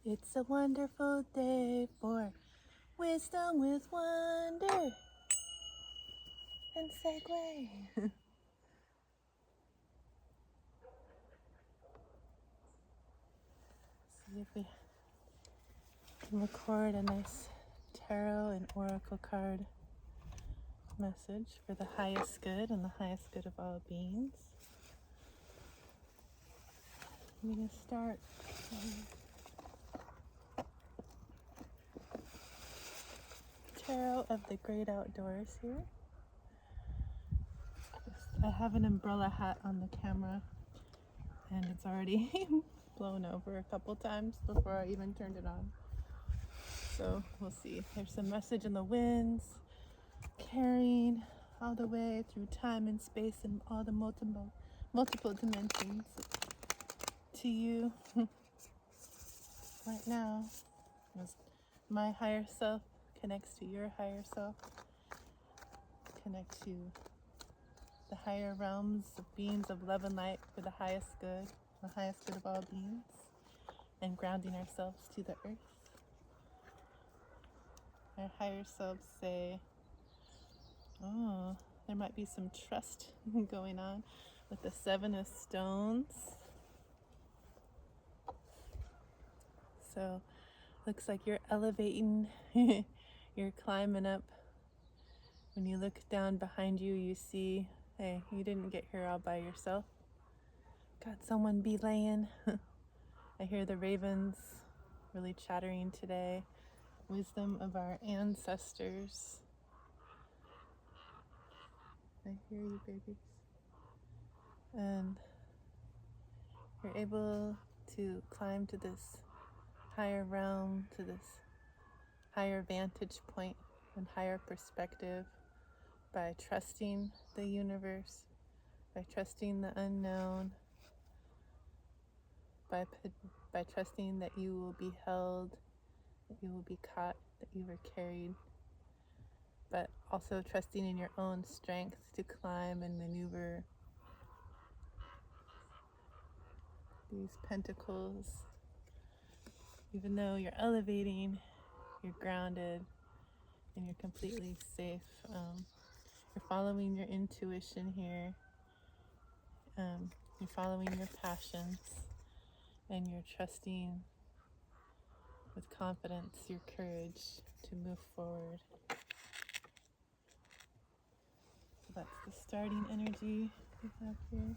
It's a wonderful day for wisdom with wonder and Segue. See if we can record a nice tarot and oracle card message for the highest good and the highest good of all beings. I'm going to start tarot of the great outdoors here. I have an umbrella hat on the camera and it's already blown over a couple times before I even turned it on. So we'll see. There's a message in the winds carrying all the way through time and space and all the multiple dimensions to you right now. As my higher self connects to your higher self, connect to the higher realms of beings of love and light for the highest good of all beings, and grounding ourselves to the earth. Our higher selves say, oh, there might be some trust going on with the Seven of Stones. So looks like you're elevating, you're climbing up. When you look down behind you, you see, hey, you didn't get here all by yourself. Got someone belaying. I hear the ravens really chattering today. Wisdom of our ancestors. I hear you, babies. And you're able to climb to this higher realm, to this higher vantage point and higher perspective by trusting the universe, by trusting the unknown, by trusting that you will be held, that you will be caught, that you were carried, but also trusting in your own strength to climb and maneuver these pentacles. Even though you're elevating, you're grounded, and you're completely safe. You're following your intuition here. You're following your passions, and you're trusting with confidence your courage to move forward. So that's the starting energy we have here.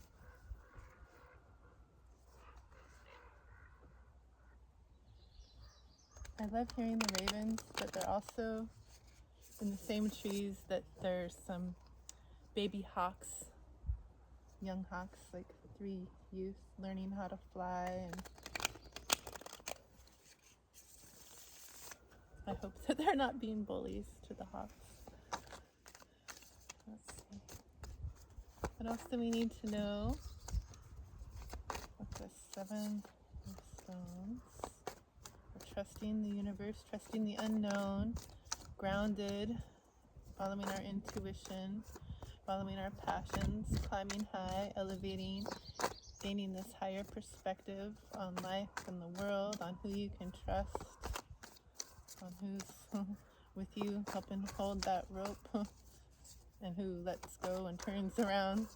I love hearing the ravens, but they're also in the same trees that there's some baby hawks, young hawks, like 3 youth learning how to fly, and I hope that they're not being bullies to the hawks. Let's see. What else do we need to know? With the Seven of Stones. We're trusting the universe, trusting the unknown, grounded, following our intuition, following our passions, climbing high, elevating, gaining this higher perspective on life and the world, on who you can trust, on who's with you, helping hold that rope, and who lets go and turns around.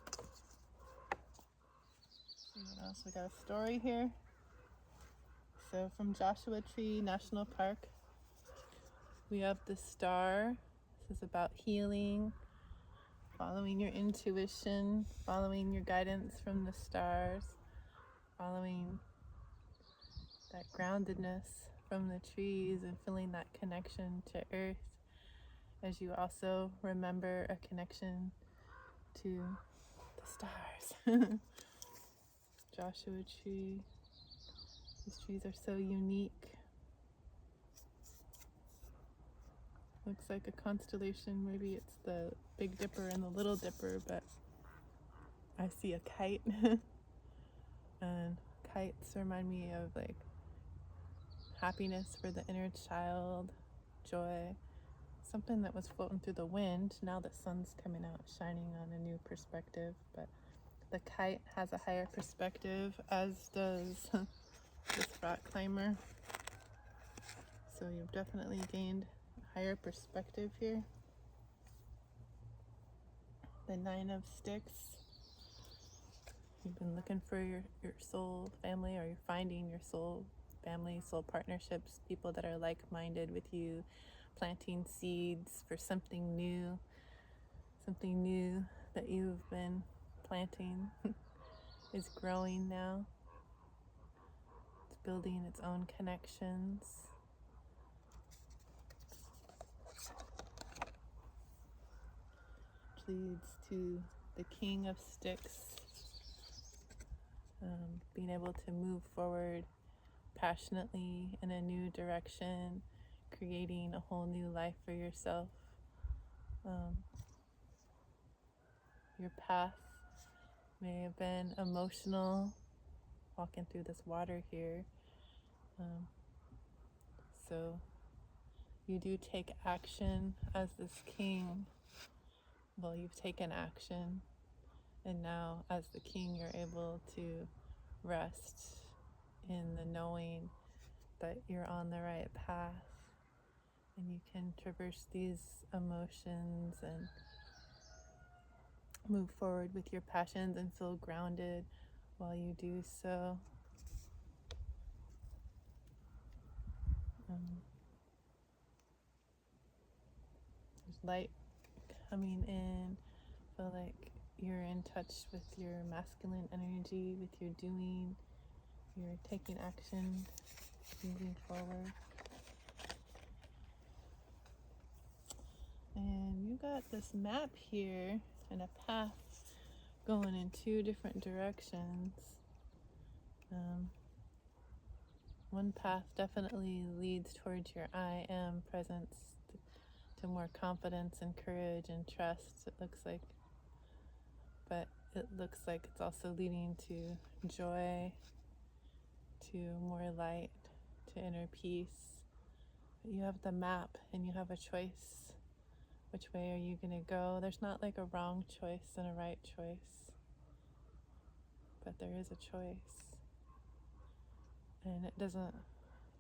See what else? We got a story here. So from Joshua Tree National Park, we have the star. This is about healing, following your intuition, following your guidance from the stars, following that groundedness from the trees and feeling that connection to earth, as you also remember a connection to the stars. Joshua Tree. These trees are so unique. Looks like a constellation. Maybe it's the Big Dipper and the Little Dipper, but I see a kite. And kites remind me of like happiness for the inner child, joy, something that was floating through the wind. Now the sun's coming out, shining on a new perspective, but the kite has a higher perspective, as does this rock climber. So you've definitely gained a higher perspective here. The Nine of Sticks. You've been looking for your soul family, or you're finding your soul family, soul partnerships, people that are like-minded with you, planting seeds for something new that you've been planting is growing now. It's building its own connections. Which leads to the King of Sticks. Being able to move forward passionately in a new direction, creating a whole new life for yourself. Your path may have been emotional, walking through this water here. So you do take action as this king. Well, you've taken action, and now as the king, you're able to rest in the knowing that you're on the right path, and you can traverse these emotions and move forward with your passions and feel grounded while you do so. There's light coming in. Feel like you're in touch with your masculine energy, with your doing. You're taking action, moving forward. And you got this map here and a path going in two different directions. One path definitely leads towards your I am presence, to more confidence and courage and trust, it looks like. But it looks like it's also leading to joy, to more light, to inner peace. But you have the map and you have a choice. Which way are you going to go? There's not like a wrong choice and a right choice, but there is a choice. And it doesn't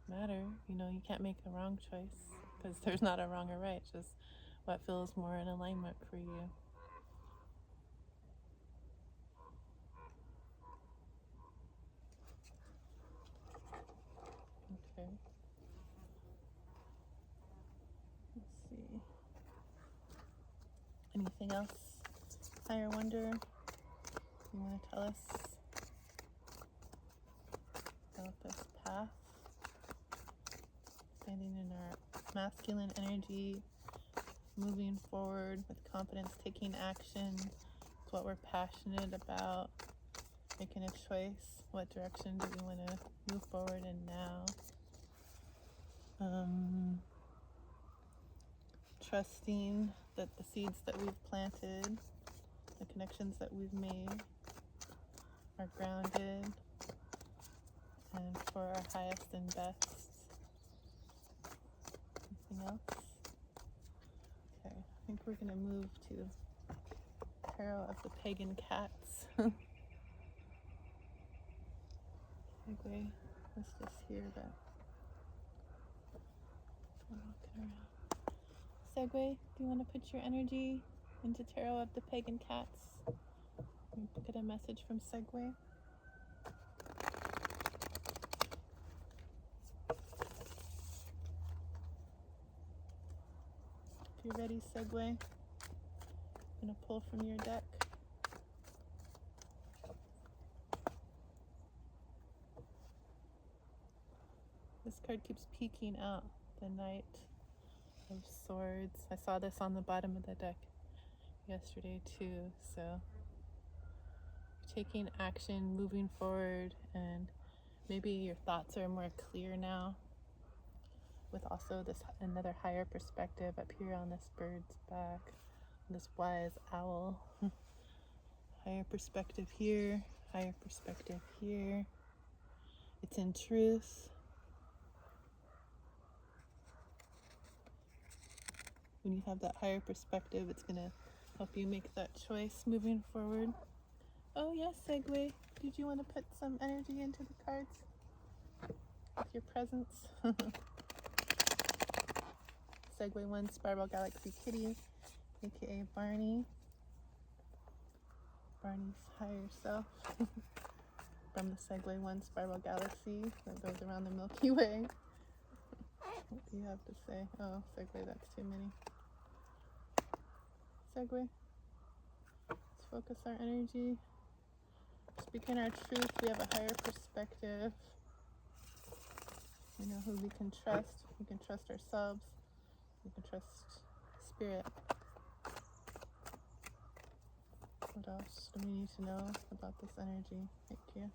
matter, you can't make a wrong choice because there's not a wrong or right, just what feels more in alignment for you. Okay. Let's see. Anything else, Higher Wonder, you want to tell us about this path? Standing in our masculine energy, moving forward with confidence, taking action. It's what we're passionate about, making a choice. What direction do we want to move forward in now? Trusting that the seeds that we've planted, the connections that we've made, are grounded and for our highest and best. Anything else? Okay, I think we're going to move to Tarot of the Pagan Cats. Okay, let's just hear that. I'm walking around. Segue, do you want to put your energy into Tarot of the Pagan Cats? Get a message from Segue. If you're ready, Segue, I'm going to pull from your deck. This card keeps peeking out, the Knight of Swords. I saw this on the bottom of the deck yesterday too, so taking action, moving forward, and maybe your thoughts are more clear now with also this another higher perspective up here on this bird's back, this wise owl. Higher perspective here, higher perspective here. It's in truth. When you have that higher perspective, it's going to help you make that choice moving forward. Oh yes, Segue. Did you want to put some energy into the cards with your presence? Segue 1 Spiral Galaxy Kitty, aka Barney. Barney's higher self from the Segue 1 Spiral Galaxy that goes around the Milky Way. What do you have to say? Oh, Segue, that's too many. Segue. Let's focus our energy. Speaking our truth, we have a higher perspective. We know who we can trust. We can trust ourselves. We can trust spirit. What else do we need to know about this energy? Thank you.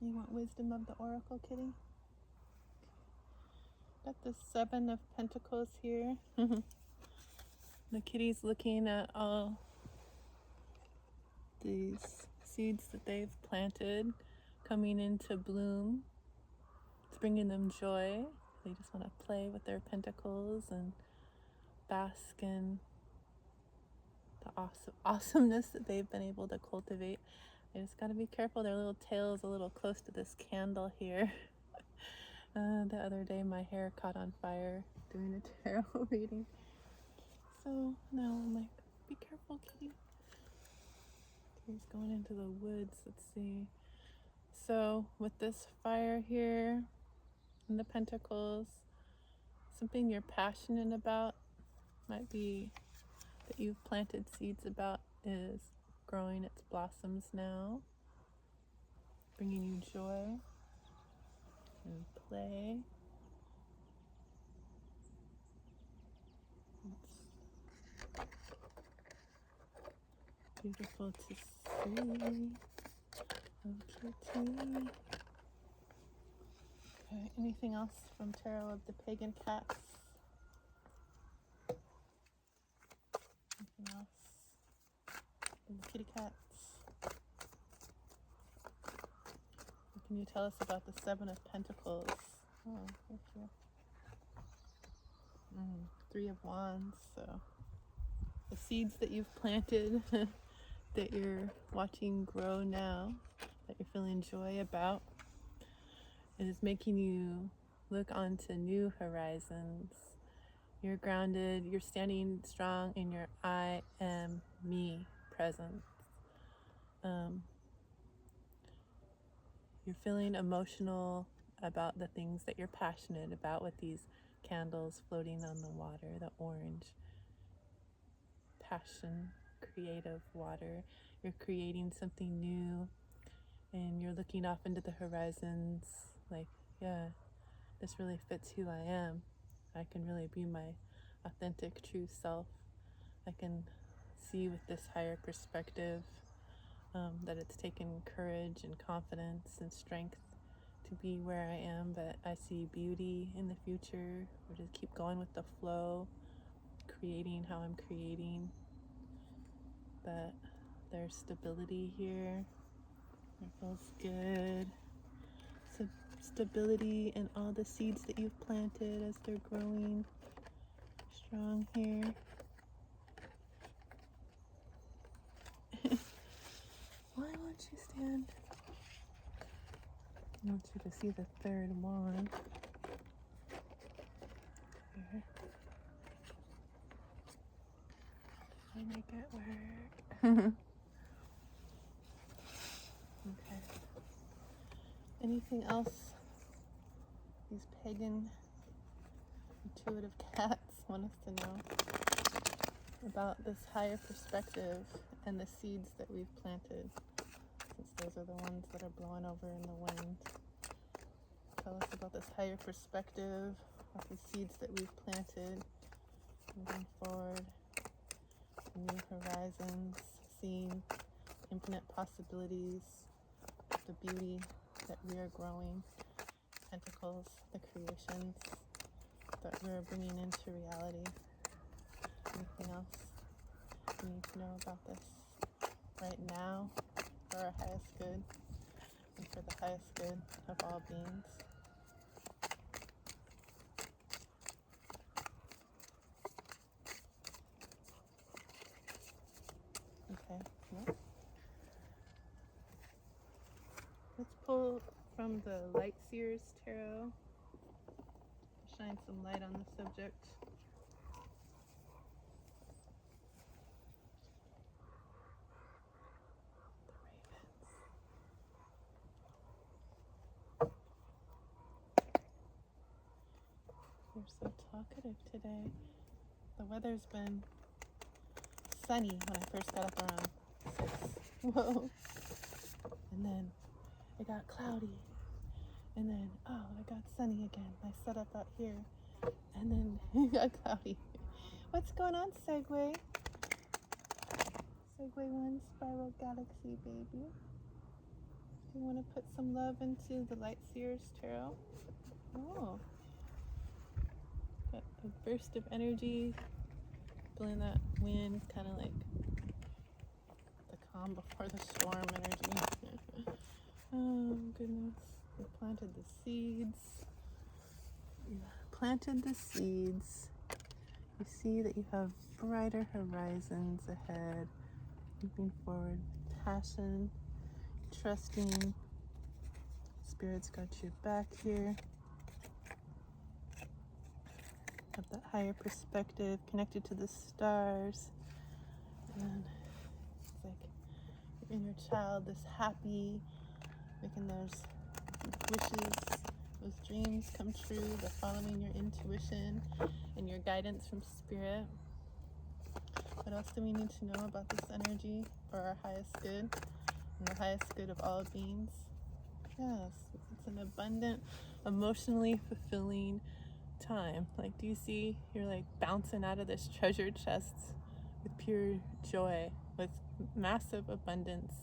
You want wisdom of the Oracle, Kitty? Got the Seven of Pentacles here. The kitty's looking at all these seeds that they've planted coming into bloom. It's bringing them joy. They just want to play with their pentacles and bask in the awesomeness that they've been able to cultivate. I just got to be careful. Their little tail is a little close to this candle here. The other day my hair caught on fire doing a tarot reading. So now I'm like, be careful, kitty. He's going into the woods. Let's see. So with this fire here in the pentacles, something you're passionate about might be that you've planted seeds about is growing its blossoms now, bringing you joy and play. It's beautiful to see. Oh, kitty. Okay, anything else from Tarot of the Pagan Cats? Anything else from the kitty cats? What can you tell us about the Seven of Pentacles? Oh, thank you. Three of Wands. So the seeds that you've planted that you're watching grow now, that you're feeling joy about, it is making you look onto new horizons. You're grounded, you're standing strong in your I am me presence. You're feeling emotional about the things that you're passionate about with these candles floating on the water, the orange passion, creative water. You're creating something new and you're looking off into the horizons like, yeah, this really fits who I am. I can really be my authentic, true self. I can see with this higher perspective that it's taken courage and confidence and strength to be where I am, but I see beauty in the future. We'll just keep going with the flow, creating how I'm creating. That there's stability here. It feels good. So stability in all the seeds that you've planted as they're growing strong here. Why won't you stand? I want you to see the third wand. Here. I make it work. Okay. Anything else these pagan intuitive cats want us to know about this higher perspective and the seeds that we've planted, since those are the ones that are blowing over in the wind? Tell us about this higher perspective of the seeds that we've planted, moving forward, new horizons, seeing infinite possibilities, the beauty that we are growing, pentacles, the creations that we're bringing into reality. Anything else we need to know about this right now for our highest good and for the highest good of all beings? Okay, nope. Let's pull from the Light Seers Tarot. shine some light on the subject. You're so talkative today. The weather's been sunny when I first got up around 6. Whoa. And then it got cloudy. And then, it got sunny again. I set up out here. And then it got cloudy. What's going on, Segue? Segue 1 Spiral Galaxy, baby. Do you want to put some love into the Light Seers Tarot? Oh. Got a burst of energy. Feeling that wind, kind of like the calm before the storm energy. Oh, goodness. We planted the seeds. You see that you have brighter horizons ahead. Moving forward, passion, trusting. Spirit's got your back here. Have that higher perspective, connected to the stars. And it's like your inner child, this happy, making those wishes, those dreams come true, the following your intuition and your guidance from Spirit. What else do we need to know about this energy for our highest good and the highest good of all beings? Yes, it's an abundant, emotionally fulfilling time. Like, do you see you're like bouncing out of this treasure chest with pure joy, with massive abundance.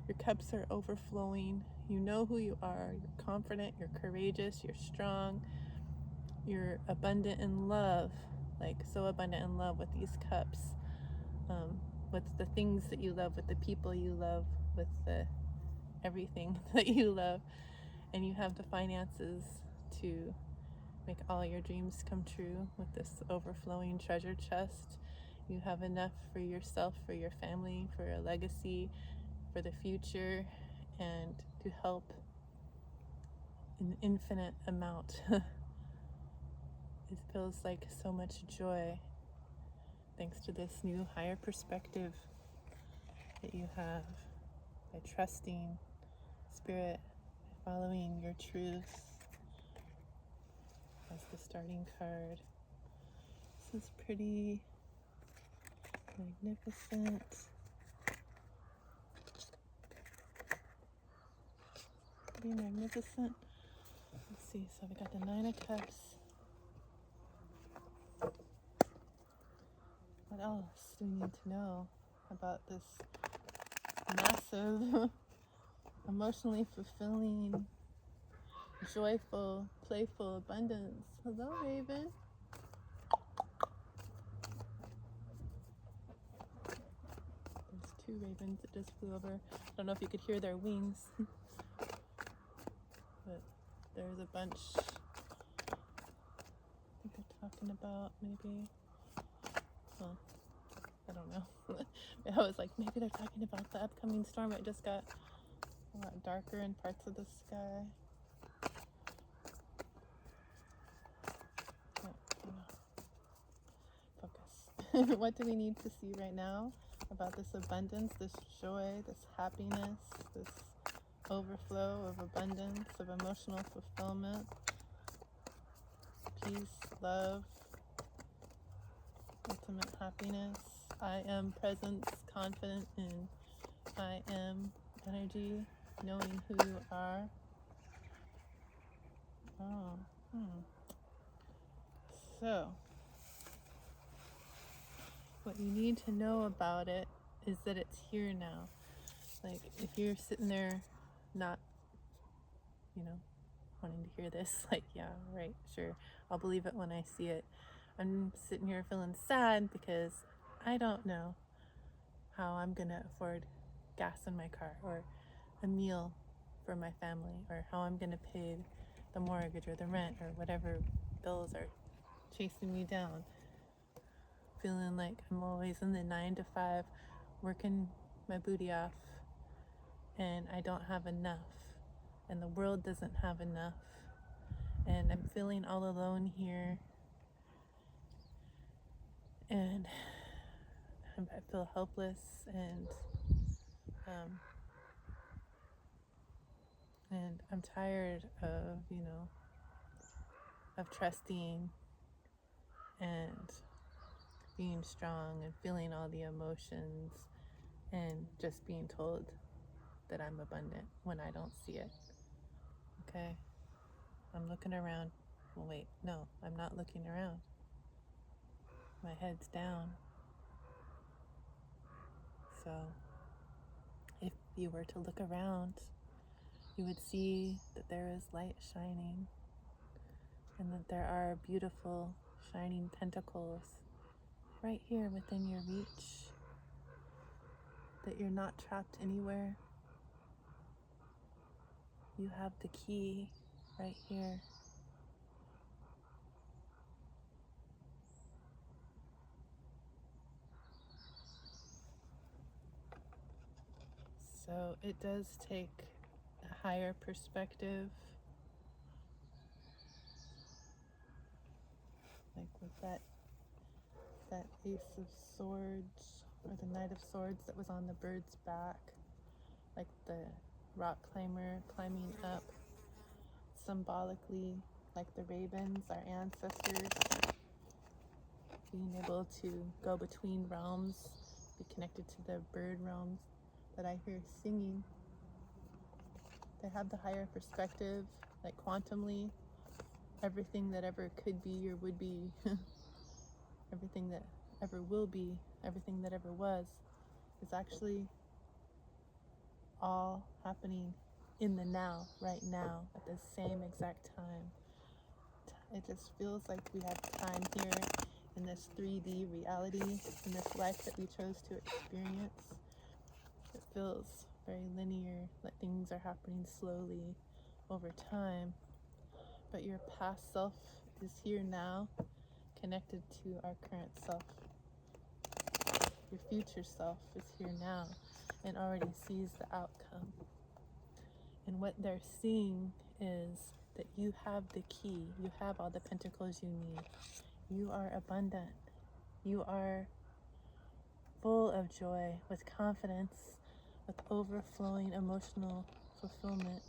Your cups are overflowing. You know who you are. You're confident, you're courageous, you're strong, you're abundant in love, like so abundant in love with these cups, with the things that you love, with the people you love, with the everything that you love. And you have the finances to make all your dreams come true with this overflowing treasure chest. You have enough for yourself, for your family, for a legacy, for the future, and to help an infinite amount. It feels like so much joy thanks to this new higher perspective that you have by trusting Spirit, by following your truths. As the starting card. This is pretty magnificent. Pretty magnificent. Let's see, so we got the 9 of Cups. What else do we need to know about this massive, emotionally fulfilling, joyful, playful abundance? Hello, Raven. There's 2 ravens that just flew over. I don't know if you could hear their wings, but there's a bunch. I think they're talking about maybe, well, I don't know. I was like, maybe they're talking about the upcoming storm. It just got a lot darker in parts of the sky. Focus. What do we need to see right now about this abundance, this joy, this happiness, this overflow of abundance, of emotional fulfillment, peace, love, ultimate happiness? I am presence, confident in I am energy, knowing who you are. So, what you need to know about it is that it's here now. Like, if you're sitting there not, wanting to hear this, like, yeah, right, sure, I'll believe it when I see it. I'm sitting here feeling sad because I don't know how I'm gonna afford gas in my car, or a meal for my family, or how I'm gonna pay the mortgage or the rent or whatever bills are chasing me down. Feeling like I'm always in the 9 to 5, working my booty off, and I don't have enough, and the world doesn't have enough, And I'm feeling all alone here. And I feel helpless um, and I'm tired of, of trusting and being strong and feeling all the emotions and just being told that I'm abundant when I don't see it. Okay? I'm looking around. Well, wait, no, I'm not looking around. My head's down. So if you were to look around, you would see that there is light shining and that there are beautiful shining pentacles right here within your reach, that you're not trapped anywhere. You have the key right here. So it does take a higher perspective, like with that Ace of Swords or the Knight of Swords that was on the bird's back, like the rock climber climbing up, symbolically like the ravens, our ancestors, being able to go between realms, be connected to the bird realms that I hear singing. They have the higher perspective, like quantumly, everything that ever could be or would be, everything that ever will be, everything that ever was, is actually all happening in the now, right now, at the same exact time. It just feels like we have time here in this 3D reality, in this life that we chose to experience. It feels very linear, like things are happening slowly over time. But your past self is here now, connected to our current self. Your future self is here now and already sees the outcome. And what they're seeing is that you have the key. You have all the pentacles you need. You are abundant. You are full of joy, with confidence, with overflowing emotional fulfillment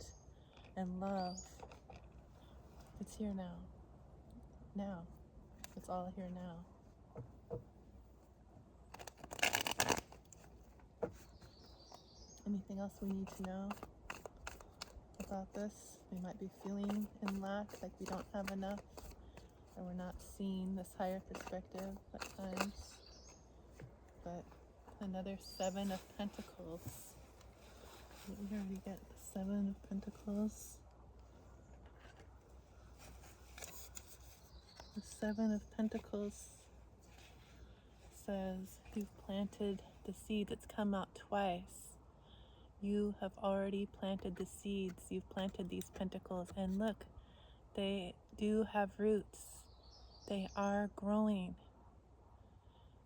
and love. It's here now. Now. It's all here now. Anything else we need to know about this? We might be feeling in lack, like we don't have enough, or we're not seeing this higher perspective at times. But another Seven of Pentacles. We already get the Seven of Pentacles. The Seven of Pentacles says you've planted the seed that's come out twice. You have already planted the seeds. You've planted these pentacles, and look, they do have roots. They are growing.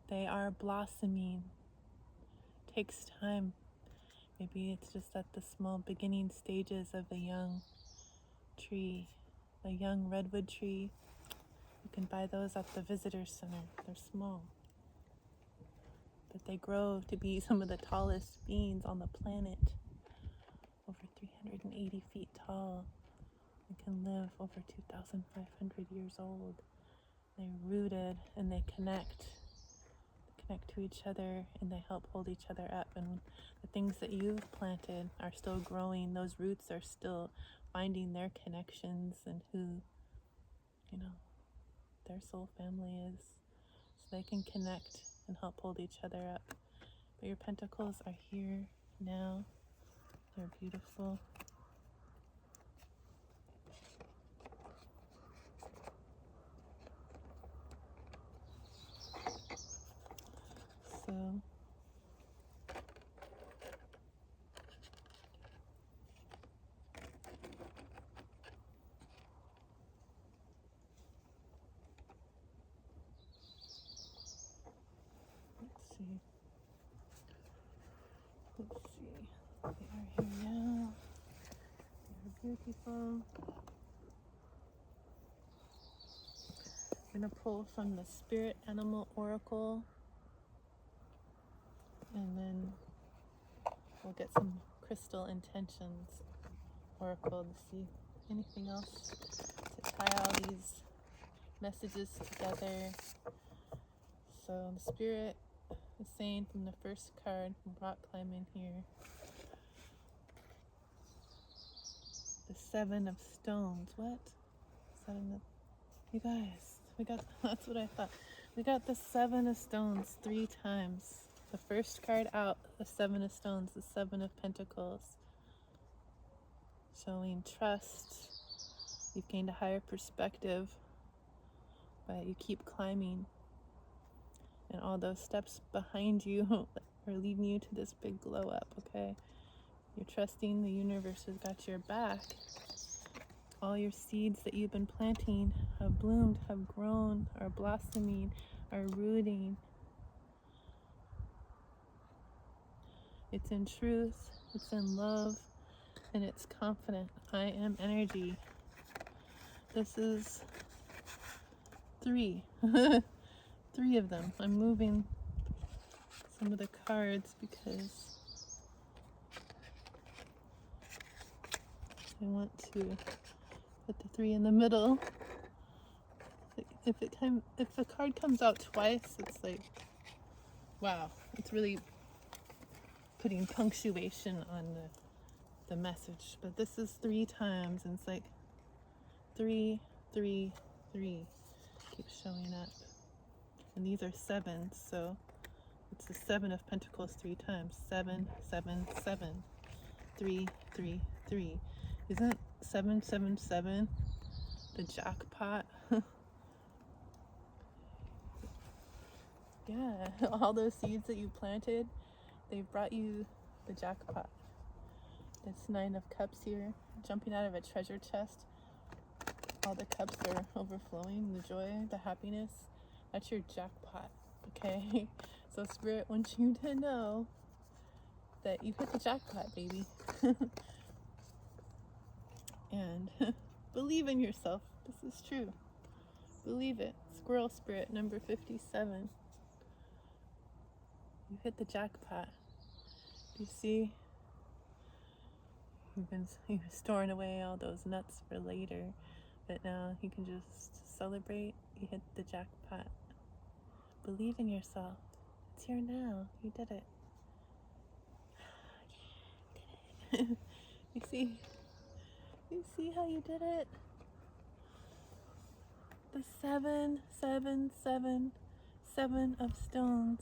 They are blossoming. It takes time. Maybe it's just at the small beginning stages of a young tree, a young redwood tree. You can buy those at the visitor center. They're small, but they grow to be some of the tallest beings on the planet. Over 380 feet tall. They can live over 2,500 years old. They're rooted and they connect to each other, and they help hold each other up. And the things that you've planted are still growing. Those roots are still finding their connections and who, their soul family is. So they can connect and help hold each other up. But your pentacles are here now. They're beautiful. So let's see. They are here now. They're beautiful. I'm going to pull from the Spirit Animal Oracle, and then we'll get some Crystal Intentions Oracle to see anything else to tie all these messages together. So the Spirit is saying from the first card from rock climbing here, the Seven of Stones. What? Seven of... You guys, we got... That's what I thought. We got the Seven of Stones 3 times. The first card out, the Seven of Stones, the Seven of Pentacles. Showing trust. You've gained a higher perspective, but you keep climbing. And all those steps behind you are leading you to this big glow up, okay? You're trusting the universe has got your back. All your seeds that you've been planting have bloomed, have grown, are blossoming, are rooting. It's in truth, it's in love, and it's confident. I am energy. This is 3. 3 of them. I'm moving some of the cards because I want to put the 3 in the middle. If the card comes out twice, it's like, wow, it's really putting punctuation on the message. But this is 3 times, and it's like 3, 3, 3 keeps showing up. And these are 7s, so it's the 7 of Pentacles 3 times. 7, 7, 7. 3, 3, 3. Isn't 777 the jackpot? Yeah, all those seeds that you planted, they brought you the jackpot. It's 9 of Cups here, jumping out of a treasure chest. All the cups are overflowing, the joy, the happiness. That's your jackpot, okay? So Spirit wants you to know that you hit the jackpot, baby. And believe in yourself. This is true. Believe it. Squirrel Spirit, number 57. You hit the jackpot. You see? You've been storing away all those nuts for later, but now you can just celebrate. You hit the jackpot. Believe in yourself. It's here now. You did it. Yeah, you did it. You see? You see how you did it? The 7, 7, 7, 7 of Stones,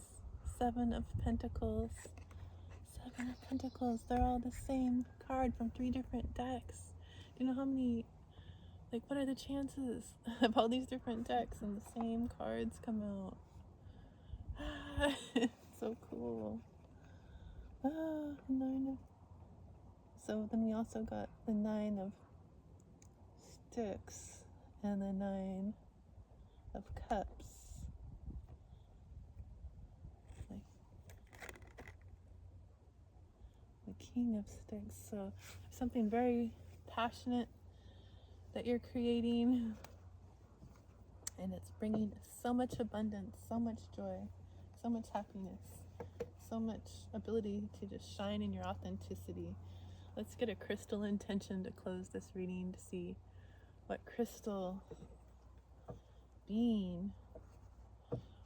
7 of Pentacles, 7 of Pentacles. They're all the same card from 3 different decks. Do you know how many, like, what are the chances of all these different decks and the same cards come out? It's so cool. 9 of... So then we also got the 9 of Sticks and the 9 of Cups. Like the King of Sticks. So something very passionate that you're creating, and it's bringing so much abundance, so much joy, so much happiness, so much ability to just shine in your authenticity. Let's get a crystal intention to close this reading to see what crystal being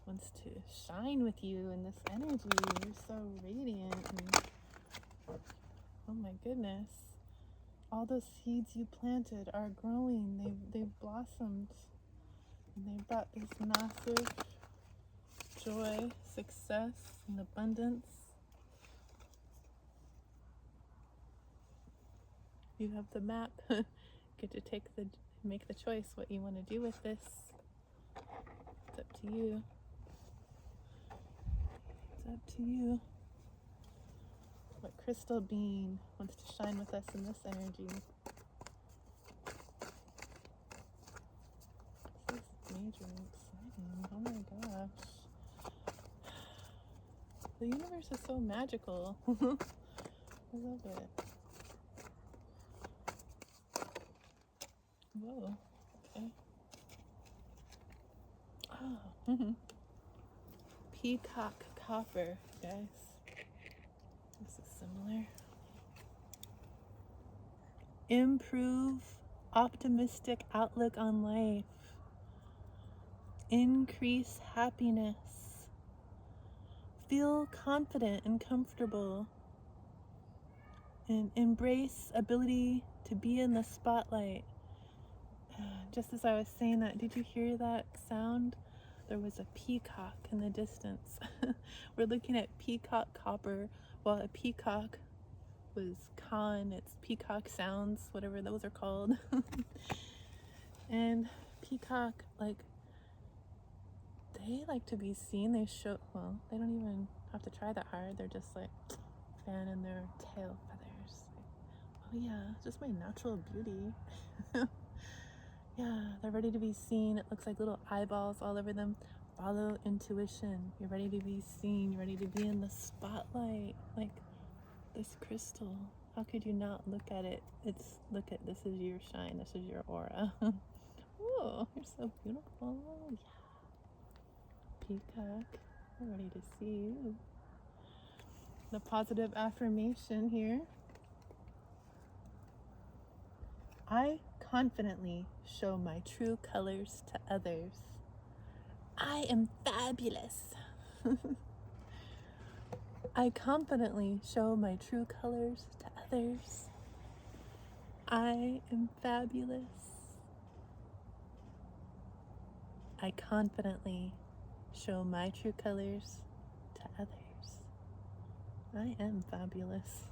wants to shine with you in this energy. You're so radiant. And, oh my goodness. All those seeds you planted are growing. They've blossomed. And they brought this massive joy, success, and abundance. You have the map. Get to make the choice what you want to do with this. It's up to you. It's up to you. What crystal being wants to shine with us in this energy? This is majorly exciting. Oh my gosh. The universe is so magical. I love it. Whoa, okay. Peacock copper, guys. This is similar. Improve optimistic outlook on life. Increase happiness. Feel confident and comfortable. And embrace ability to be in the spotlight. Just as I was saying that, did you hear that sound? There was a peacock in the distance. We're looking at peacock copper, while a peacock was it's peacock sounds, whatever those are called. And peacock, like, they like to be seen. They don't even have to try that hard. They're just like fanning their tail feathers. Like, oh yeah, just my natural beauty. Yeah, they're ready to be seen. It looks like little eyeballs all over them. Follow intuition. You're ready to be seen. You're ready to be in the spotlight. Like this crystal. How could you not look at it? This is your shine. This is your aura. Oh, you're so beautiful. Yeah. Peacock, I'm ready to see you. The positive affirmation here. I confidently show my true colors to others. I am fabulous. I confidently show my true colors to others. I am fabulous. I confidently show my true colors to others. I am fabulous.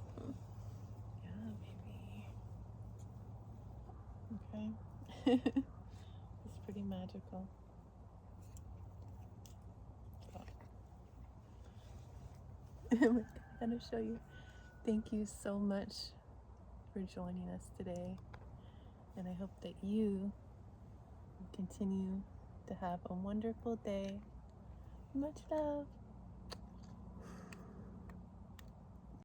Yeah, baby. Okay. It's pretty magical. I'm gonna show you. Thank you so much for joining us today, and I hope that you continue to have a wonderful day. Much love.